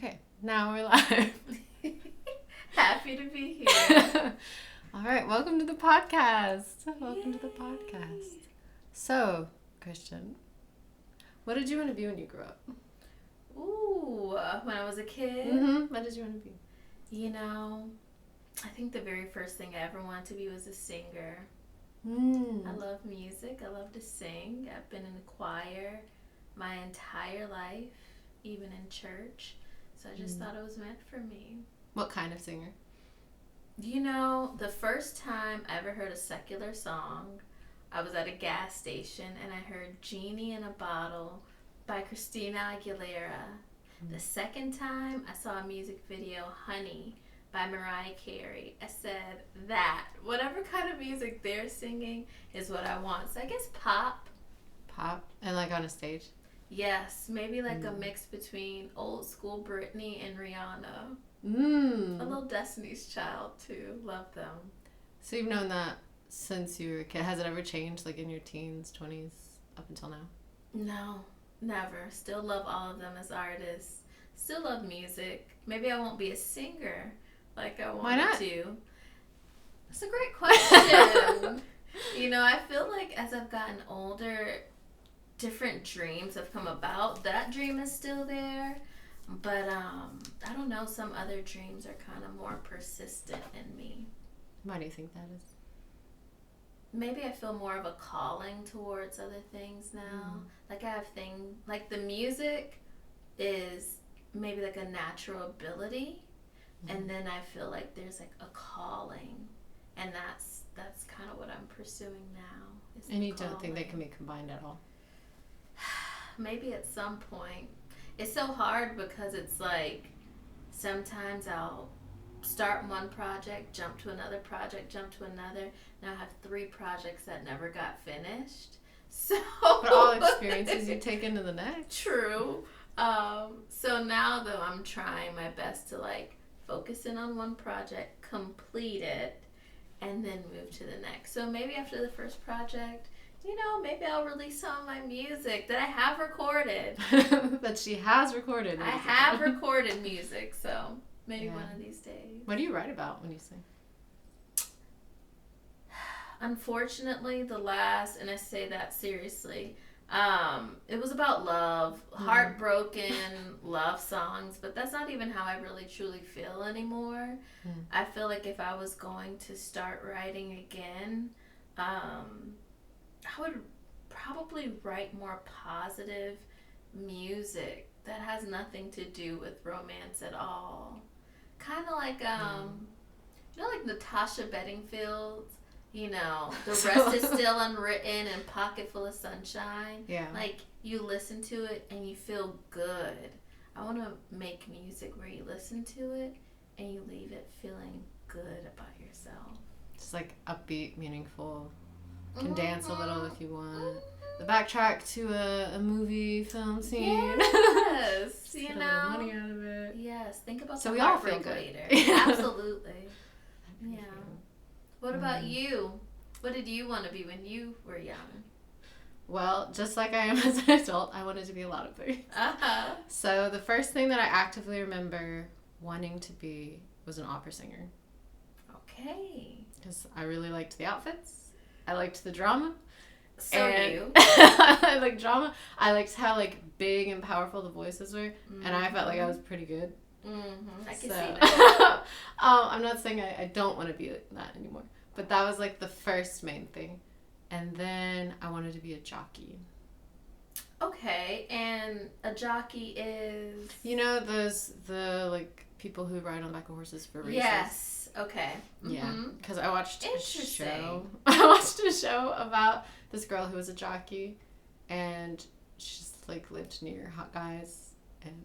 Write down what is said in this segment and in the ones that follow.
Okay, now we're live. Happy to be here. All right, welcome to the podcast. Welcome to the podcast. So, Christian, what did you want to be when you grew up? Ooh, when I was a kid, What did you want to be? you know, I think the very first thing I ever wanted to be was a singer. I love music. I love to sing. I've been in the choir my entire life, even in church. So I just thought it was meant for me. What kind of singer? You know, the first time I ever heard a secular song, I was at a gas station and I heard Genie in a Bottle by Christina Aguilera. The second time I saw a music video, Honey, by Mariah Carey. I said that, whatever kind of music they're singing is what I want. So I guess pop. Pop? And like on a stage? Yes, maybe like a mix between old school Britney and Rihanna. A little Destiny's Child too. Love them. So you've known that since you were a kid. Has it ever changed, like in your teens, 20s, up until now? No, never. Still love all of them as artists. Still love music. Maybe I won't be a singer like I wanted to. That's a great question. You know, I feel like as I've gotten older, different dreams have come about. That dream is still there. But I don't know, some other dreams are kind of more persistent in me. Why do you think that is? Maybe I feel more of a calling towards other things now. Like I have things, like the music is maybe like a natural ability. And then I feel like there's like a calling. And that's kind of what I'm pursuing now. And you don't think they can be combined at all? Maybe at some point. It's so hard because it's like sometimes I'll start one project, jump to another project, jump to another. Now I have 3 projects that never got finished. So But all experiences you take into the next. True. So now though I'm trying my best to like focus in on one project, complete it, and then move to the next. So maybe after the first project, you know, maybe I'll release some of my music that I have recorded. That she has recorded music. I have recorded music, so maybe one of these days. What do you write about when you sing? Unfortunately, and I say that seriously, it was about love, heartbroken love songs, but that's not even how I really truly feel anymore. I feel like if I was going to start writing again, I would probably write more positive music that has nothing to do with romance at all. Kind of like, you know, like Natasha Bedingfield, you know, The Rest is Still Unwritten and Pocket Full of Sunshine. Yeah. Like, you listen to it and you feel good. I want to make music where you listen to it and you leave it feeling good about yourself. Just like upbeat, meaningful. Can dance a little if you want. The backtrack to a movie film scene. Yes, you get know. a little money out of it. Yes, think about So the we all feel heartbreak good. later. Absolutely. Yeah. What about you? What did you want to be when you were young? Well, just like I am as an adult, I wanted to be a lot of things. So the first thing that I actively remember wanting to be was an opera singer. Okay. Because I really liked the outfits. I liked the drama. So you. I liked drama. I liked how like big and powerful the voices were, and I felt like I was pretty good. I can see that. I'm not saying I don't want to be that anymore, but that was like the first main thing. And then I wanted to be a jockey. Okay, and a jockey is... You know the like people who ride on the back of horses for races? Yes. Okay. Yeah, because I watched a Interesting. show. I watched a show about this girl who was a jockey, and she just like lived near hot guys, and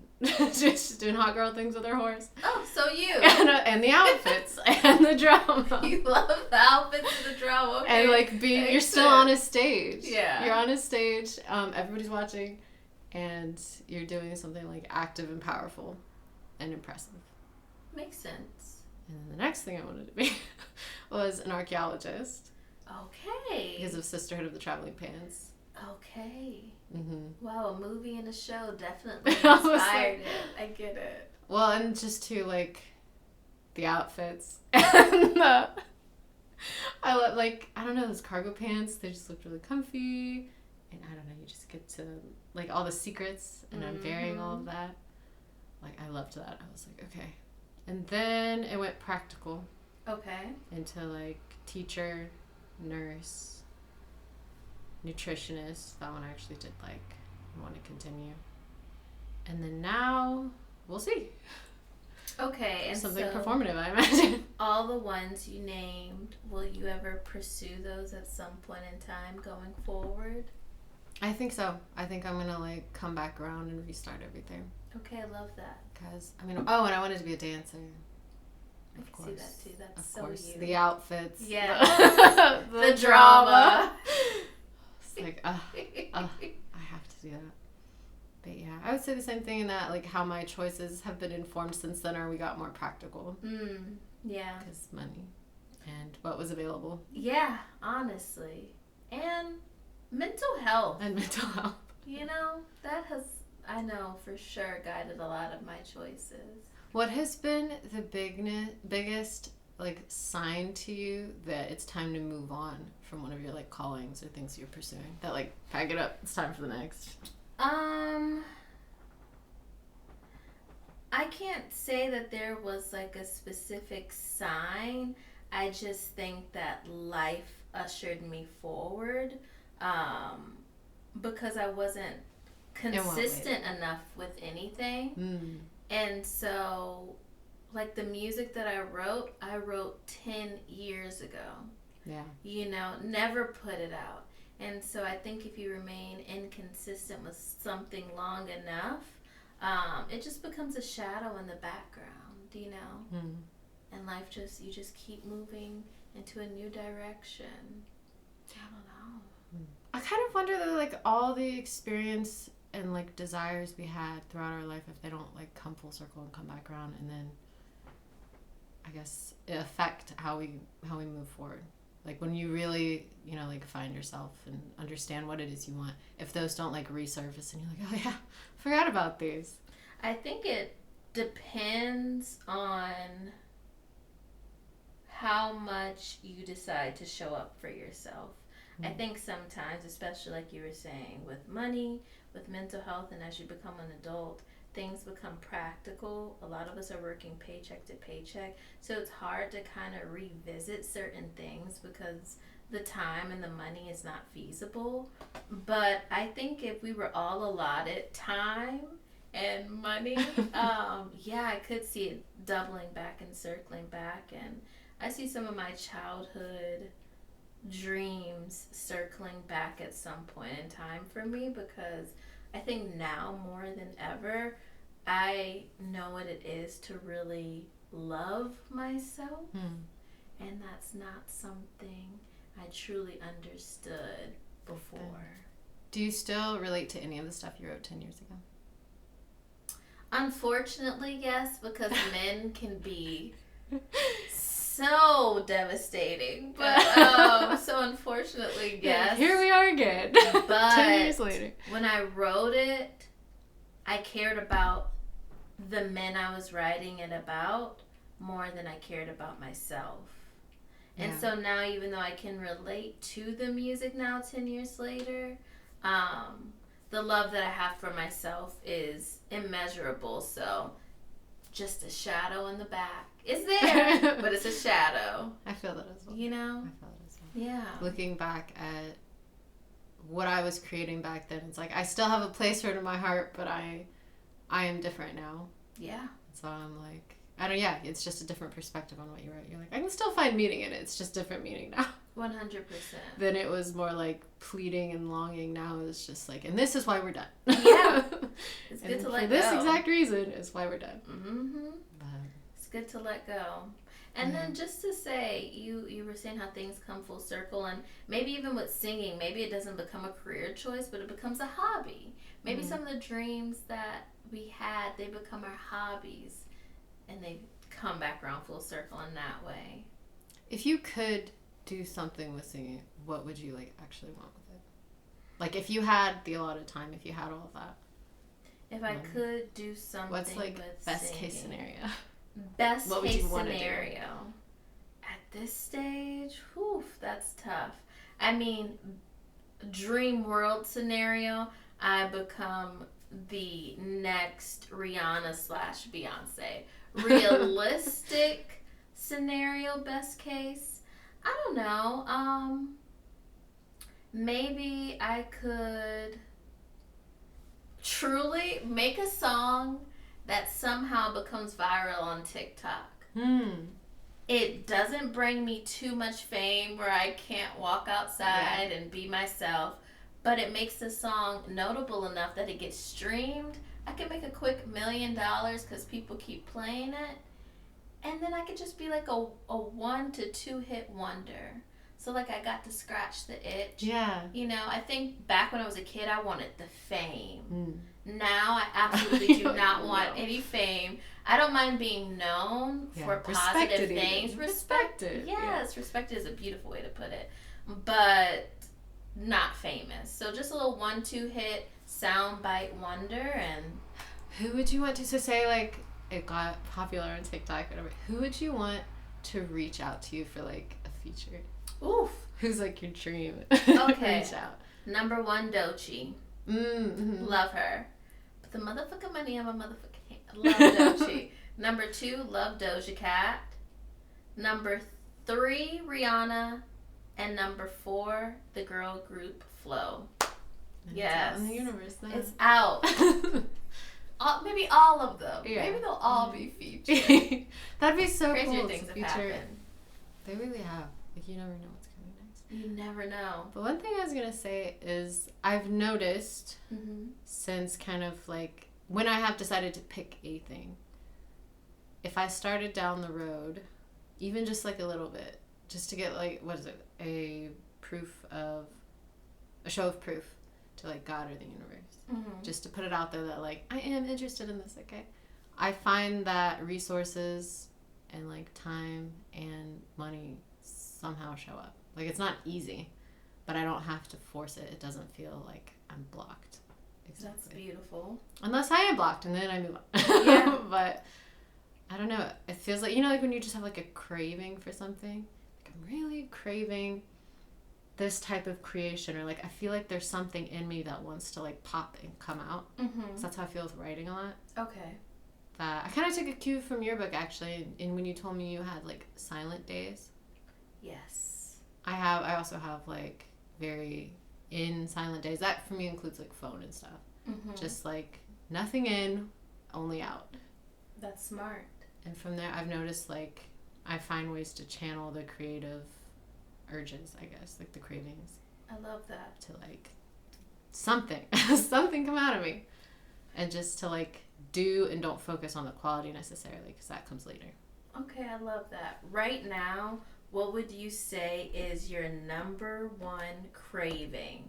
just doing hot girl things with her horse. Oh, so you. And the outfits and the drama. You love the outfits and the drama. Okay. And like you're still on a stage. Yeah. You're on a stage. Everybody's watching, and you're doing something like active and powerful, and impressive. Makes sense. And then the next thing I wanted to be was an archaeologist. Okay. Because of Sisterhood of the Traveling Pants. Okay. Mm-hmm. Wow, a movie and a show definitely inspired it. I get it. Well, and just to like the outfits and I love I don't know, those cargo pants. They just looked really comfy, and I don't know. You just get to like all the secrets, and unburying all of that. Like I loved that. I was like, okay. And then it went practical. Okay. Into like teacher, nurse, nutritionist. That one I actually did like. I want to continue. And then now we'll see. Okay, and something so performative, I imagine. All the ones you named, will you ever pursue those at some point in time going forward? I think so. I think I'm gonna like come back around and restart everything. Okay, I love that. Because I mean, and I wanted to be a dancer. I can see that too. That's of so course, you. the outfits. Yeah. the drama. It's like, I have to do that. But yeah, I would say the same thing in that, like, how my choices have been informed since then, or we got more practical. Yeah. Because money and what was available. Yeah, honestly. And mental health. You know, that has, I know for sure, guided a lot of my choices. What has been the biggest, like, sign to you that it's time to move on from one of your, like, callings or things you're pursuing? That, like, pack it up, it's time for the next. I can't say that there was like a specific sign. I just think that life ushered me forward because I wasn't consistent enough with anything. And so, like the music that I wrote 10 years ago. Yeah. You know, never put it out. And so I think if you remain inconsistent with something long enough, it just becomes a shadow in the background, you know? And life you just keep moving into a new direction. I don't know. I kind of wonder that, like, all the experience and, like, desires we had throughout our life, if they don't, like, come full circle and come back around, and then, I guess, affect how we move forward. Like, when you really, you know, like, find yourself and understand what it is you want, if those don't, like, resurface and you're like, oh, yeah, forgot about these. I think it depends on how much you decide to show up for yourself. I think sometimes, especially like you were saying, with money, with mental health, and as you become an adult, things become practical. A lot of us are working paycheck to paycheck, so it's hard to kind of revisit certain things because the time and the money is not feasible. But I think if we were all allotted time and money, I could see it doubling back and circling back. And I see some of my childhood dreams circling back at some point in time for me, because I think now more than ever, I know what it is to really love myself. And that's not something I truly understood before. Do you still relate to any of the stuff you wrote 10 years ago? Unfortunately, yes, because men can be so devastating. But so unfortunately, yes. Here we are again. But 10 years later. When I wrote it, I cared about the men I was writing it about more than I cared about myself. And so now, even though I can relate to the music now 10 years later, the love that I have for myself is immeasurable. So just a shadow in the back. It's there, but it's a shadow. I feel that as well. You know? I feel that as well. Yeah. Looking back at what I was creating back then, it's like I still have a place for it in my heart, but I am different now. Yeah. So I'm like, it's just a different perspective on what you wrote. You're like, I can still find meaning in it. It's just different meaning now. 100%. Then it was more like pleading and longing. Now it's just like, and this is why we're done. Yeah. It's good to let go. For this exact reason is why we're done. It's good to let go. And then just to say, you were saying how things come full circle, and maybe even with singing, maybe it doesn't become a career choice, but it becomes a hobby. Maybe some of the dreams that we had, they become our hobbies, and they come back around full circle in that way. If you could do something with singing, what would you like actually want with it? Like if you had the allotted time, if you had all of that. If I could do something what's like with best singing. case scenario? Best what would case you want scenario. to do? At this stage, whew, that's tough. I mean, dream world scenario, I become the next Rihanna / Beyonce. Realistic scenario, best case, I don't know. Maybe I could truly make a song that somehow becomes viral on TikTok. It doesn't bring me too much fame where I can't walk outside and be myself, but it makes the song notable enough that it gets streamed. I can make a quick $1 million because people keep playing it, and then I could just be like a 1 to 2 hit wonder. So like I got to scratch the itch. Yeah. You know, I think back when I was a kid, I wanted the fame. Now I absolutely do not want any fame. I don't mind being known for positive things. Respected. Yes, respected is a beautiful way to put it. But not famous. So just a little 1-2 hit soundbite wonder. And who would you want to say like it got popular on TikTok or whatever? Who would you want to reach out to you for like a feature? Oof. Who's like your dream? Okay. Reach out. Number 1, Doechii. Mm-hmm. Love her. Put the motherfucking money on my motherfucking hand. Love Doechii. Number 2, love Doja Cat. Number 3, Rihanna. And number 4, the girl group Flow. Yes. It's out in the universe now. It's out. Maybe all of them. Yeah. Maybe they'll all be featured. That'd be so Crazier cool. things have feature. happened. They really have. Like you never know what's coming next. You never know. But one thing I was gonna say is I've noticed since kind of like when I have decided to pick a thing, if I started down the road, even just like a little bit, just to get like what is it, a show of proof to like God or the universe, just to put it out there that like I am interested in this. Okay, I find that resources and like time and money somehow show up. Like it's not easy, but I don't have to force it. It doesn't feel like I'm blocked. Exactly. That's beautiful. Unless I am blocked and then I move on. Yeah. But I don't know. It feels like, you know, like when you just have like a craving for something. Like I'm really craving this type of creation, or like I feel like there's something in me that wants to like pop and come out. So that's how I feel with writing a lot. Okay. That I kind of took a cue from your book actually, and when you told me you had like silent days. Yes. I also have like very in silent days. That for me includes like phone and stuff. Just like nothing in, only out. That's smart. And from there I've noticed like I find ways to channel the creative urges, I guess, like the cravings. I love that. To like something come out of me, and just to like do and don't focus on the quality necessarily, because that comes later. Okay, I love that. Right now, what would you say is your number 1 craving?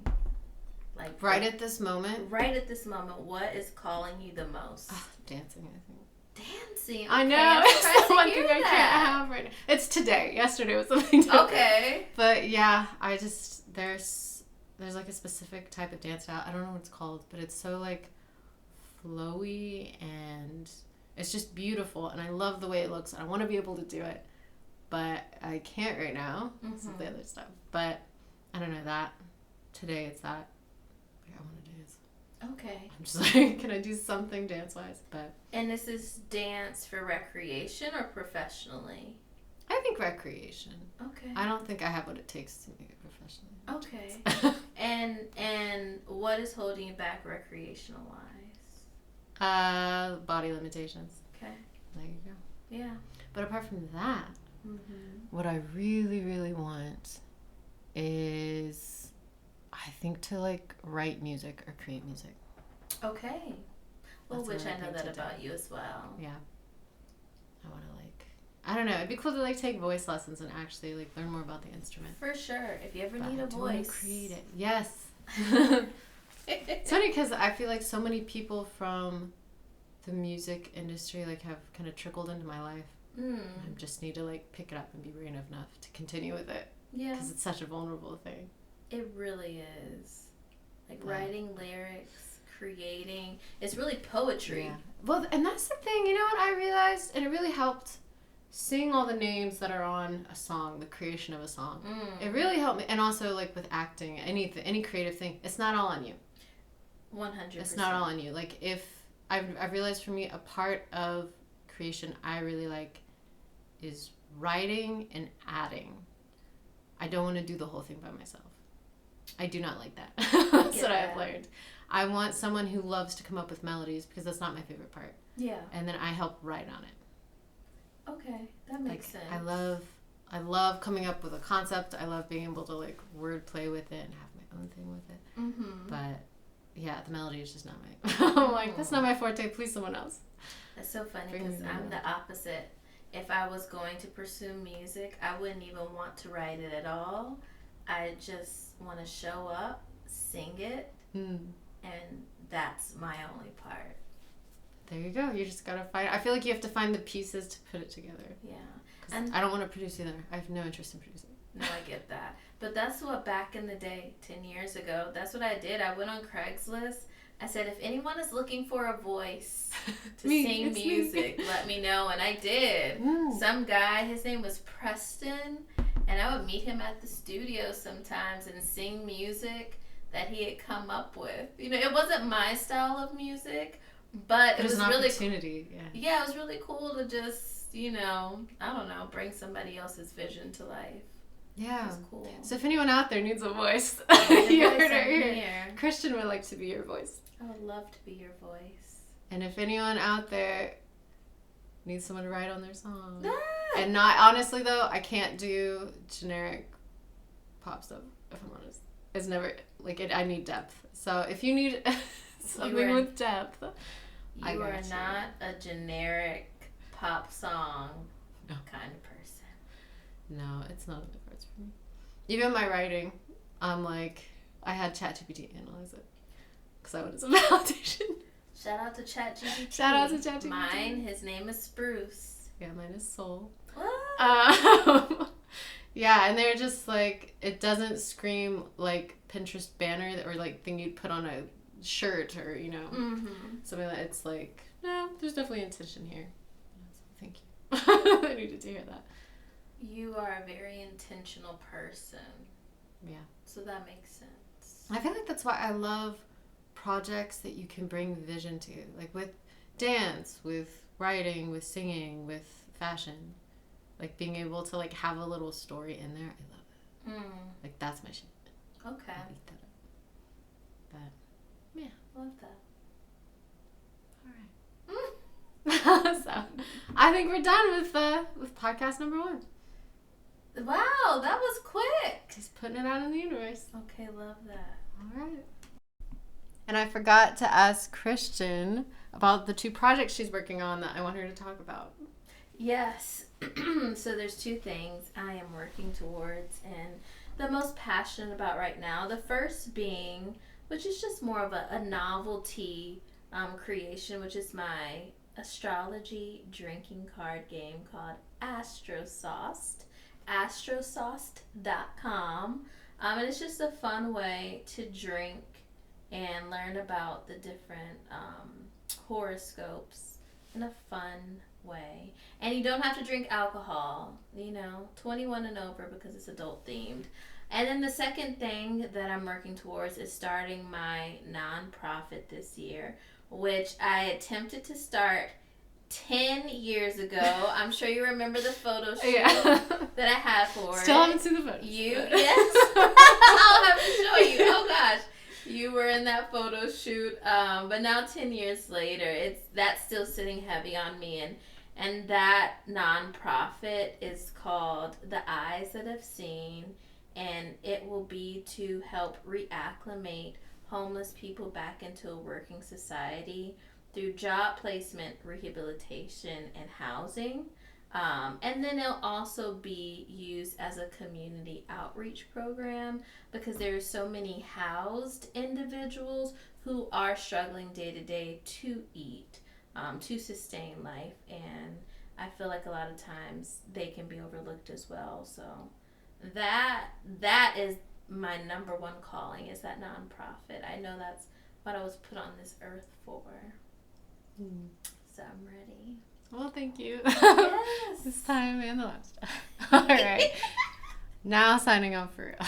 Like right at this moment? Right at this moment, what is calling you the most? Dancing, I think. Dancing? Okay, I know. It's the one thing I can't have right now. It's today. Yesterday was something different. Okay. But yeah, I just, there's like a specific type of dance style. I don't know what it's called, but it's so like flowy and it's just beautiful, and I love the way it looks, and I want to be able to do it, but I can't right now because of the other stuff. But I don't know, that today it's that like, I want to dance. Okay. I'm just like, can I do something dance wise? But and this is dance for recreation or professionally? I think recreation. Okay. I don't think I have what it takes to make it professionally. Okay. and what is holding you back recreational wise? Body limitations. Okay. There you go. Yeah. But apart from that, what I really, really want is, I think, to like write music or create music. Okay. Well, which I know that about you as well. Yeah. I want to like, I don't know. It'd be cool to like take voice lessons and actually like learn more about the instrument. For sure. If you ever need a voice. I want to create it. Yes. It's funny because I feel like so many people from the music industry like have kind of trickled into my life. I just need to like pick it up and be brave enough to continue with it. Yeah. Because it's such a vulnerable thing. It really is. Like writing lyrics, creating. It's really poetry. Yeah. Well, and that's the thing, you know what I realized? And it really helped seeing all the names that are on a song, the creation of a song. It really helped me. And also, like, with acting, any creative thing, it's not all on you. 100%. It's not all on you. Like, if I've realized for me, a part of creation I really like is writing and adding. I don't want to do the whole thing by myself. I do not like that. That's what I've learned. I want someone who loves to come up with melodies because that's not my favorite part. Yeah. And then I help write on it. Okay, that makes sense. I love coming up with a concept. I love being able to like word play with it and have my own thing with it. Mm-hmm. But yeah, the melody is just not my. I'm like, that's not my forte. Please, someone else. That's so funny because I'm the opposite. If I was going to pursue music, I wouldn't even want to write it at all. I just want to show up, sing it, and that's my only part. There you go. You just gotta find. I feel like you have to find the pieces to put it together. Yeah. And I don't want to produce either. I have no interest in producing. No, I get that. But that's what back in the day, 10 years ago, that's what I did. I went on Craigslist. I said, if anyone is looking for a voice to sing music, let me know. And I did. Some guy, his name was Preston, and I would meet him at the studio sometimes and sing music that he had come up with. You know, it wasn't my style of music, but it was an really opportunity. Yeah, it was really cool to just, you know, I don't know, bring somebody else's vision to life. Yeah. That's cool. So if anyone out there needs a voice, you heard it here. Cristian would like to be your voice. I would love to be your voice. And if anyone out there needs someone to write on their song. And not, honestly though, I can't do generic pop stuff, if I'm honest. It's never, like, I need depth. So if you need something with depth, you are not a generic pop song kind of person. No, it's not a difference for me. Even my writing, I'm like, I had ChatGPT analyze it because I wanted some validation. Shout out to ChatGPT. Shout out to ChatGPT. Mine, his name is Spruce. Yeah, mine is Soul. What? Yeah, and they're just like, it doesn't scream like Pinterest banner or like thing you'd put on a shirt or, you know, something like that. It's like, no, there's definitely intention here. Thank you. I needed to hear that. You are a very intentional person. Yeah. So that makes sense. I feel like that's why I love projects that you can bring vision to. Like with dance, with writing, with singing, with fashion. Like being able to like have a little story in there. I love it. Like that's my shit. Okay. I'll eat that up. But yeah. Love that. All right. So I think we're done with podcast number 1. Wow, that was quick. Just putting it out in the universe. Okay, love that. All right. And I forgot to ask Cristian about the 2 projects she's working on that I want her to talk about. Yes. So there's 2 things I am working towards and the most passionate about right now. The first being, which is just more of a novelty creation, which is my astrology drinking card game called astrosauced.com. And it's just a fun way to drink and learn about the different horoscopes in a fun way. And you don't have to drink alcohol, 21 and over because it's adult themed. And then the second thing that I'm working towards is starting my nonprofit this year, which I attempted to start 10 years ago. I'm sure you remember the photo shoot that I had for it. Still haven't seen the photos. Yes. I'll have to show you. Oh gosh. You were in that photo shoot. But now 10 years later, that's still sitting heavy on me. And that nonprofit is called The Eyes That Have Seen. And it will be to help reacclimate homeless people back into a working society through job placement, rehabilitation, and housing. And then it'll also be used as a community outreach program because there are so many housed individuals who are struggling day to day to eat, to sustain life. And I feel like a lot of times they can be overlooked as well. So that is my number one calling, is that nonprofit. I know that's what I was put on this earth for. So I'm ready. Well, thank you. Yes. This time and the last time. All right. Now signing off for real.